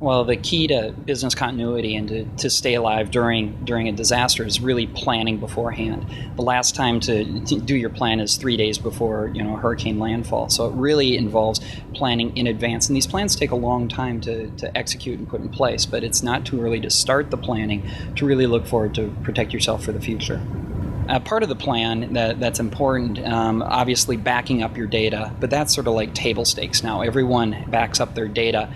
Well, the key to business continuity and to stay alive during a disaster is really planning beforehand. The last time to do your plan is 3 days before a hurricane landfall. So it really involves planning in advance, and these plans take a long time to execute and put in place. But it's not too early to start the planning to really look forward to protect yourself for the future. Part of the plan that's important, obviously backing up your data, but that's sort of like table stakes now. Everyone backs up their data.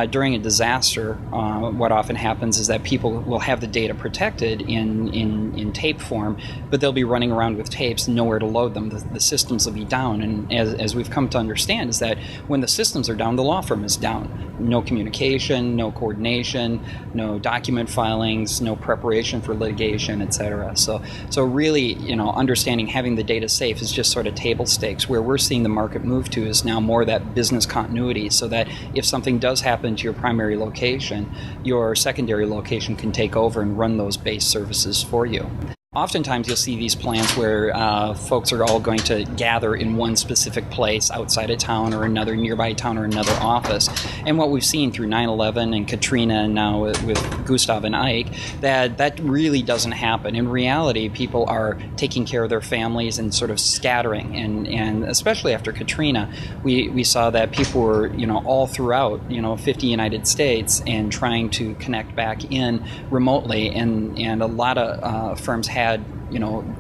During a disaster, what often happens is that people will have the data protected in tape form, but they'll be running around with tapes, nowhere to load them. The systems will be down, and as we've come to understand is that when the systems are down, the law firm is down. No communication, no coordination, no document filings, no preparation for litigation, etc. So really, understanding having the data safe is just sort of table stakes. Where we're seeing the market move to is now more that business continuity, so that if something does happen to your primary location, your secondary location can take over and run those base services for you. Oftentimes you'll see these plans where folks are all going to gather in one specific place outside of town or another nearby town or another office. And what we've seen through 9/11 and Katrina and now with Gustav and Ike, that really doesn't happen. In reality, people are taking care of their families and sort of scattering. And especially after Katrina, we saw that people were all throughout 50 United States and trying to connect back in remotely. And a lot of firms had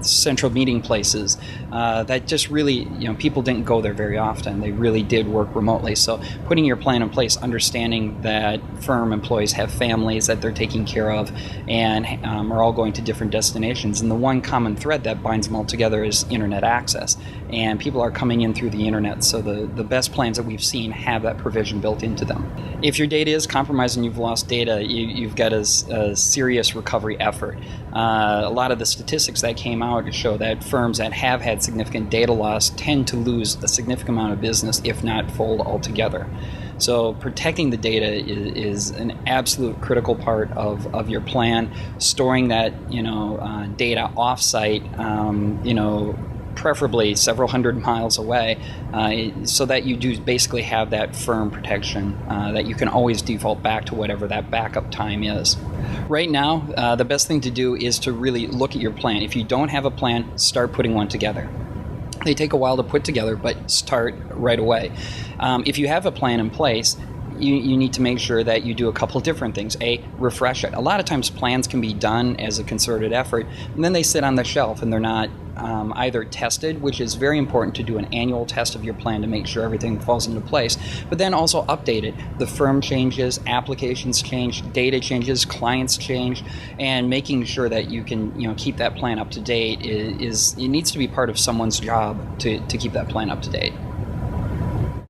central meeting places that just really people didn't go there very often. They really did work remotely. So putting your plan in place, understanding that firm employees have families that they're taking care of and are all going to different destinations, and the one common thread that binds them all together is internet access, and people are coming in through the internet. So the best plans that we've seen have that provision built into them. If your data is compromised and you've lost data, you've got a serious recovery effort. A lot of the statistics that came out to show that firms that have had significant data loss tend to lose a significant amount of business, if not fold altogether. So protecting the data is an absolute critical part of your plan. Storing that data offsite, preferably several hundred miles away, so that you do basically have that firm protection that you can always default back to whatever that backup time is. Right now, the best thing to do is to really look at your plan. If you don't have a plan, start putting one together. They take a while to put together, but start right away. If you have a plan in place, you need to make sure that you do a couple different things. Refresh it. A lot of times plans can be done as a concerted effort, and then they sit on the shelf and they're not either tested, which is very important to do an annual test of your plan to make sure everything falls into place, but then also updated. The firm changes, applications change, data changes, clients change, and making sure that you can keep that plan up to date it needs to be part of someone's job to keep that plan up to date.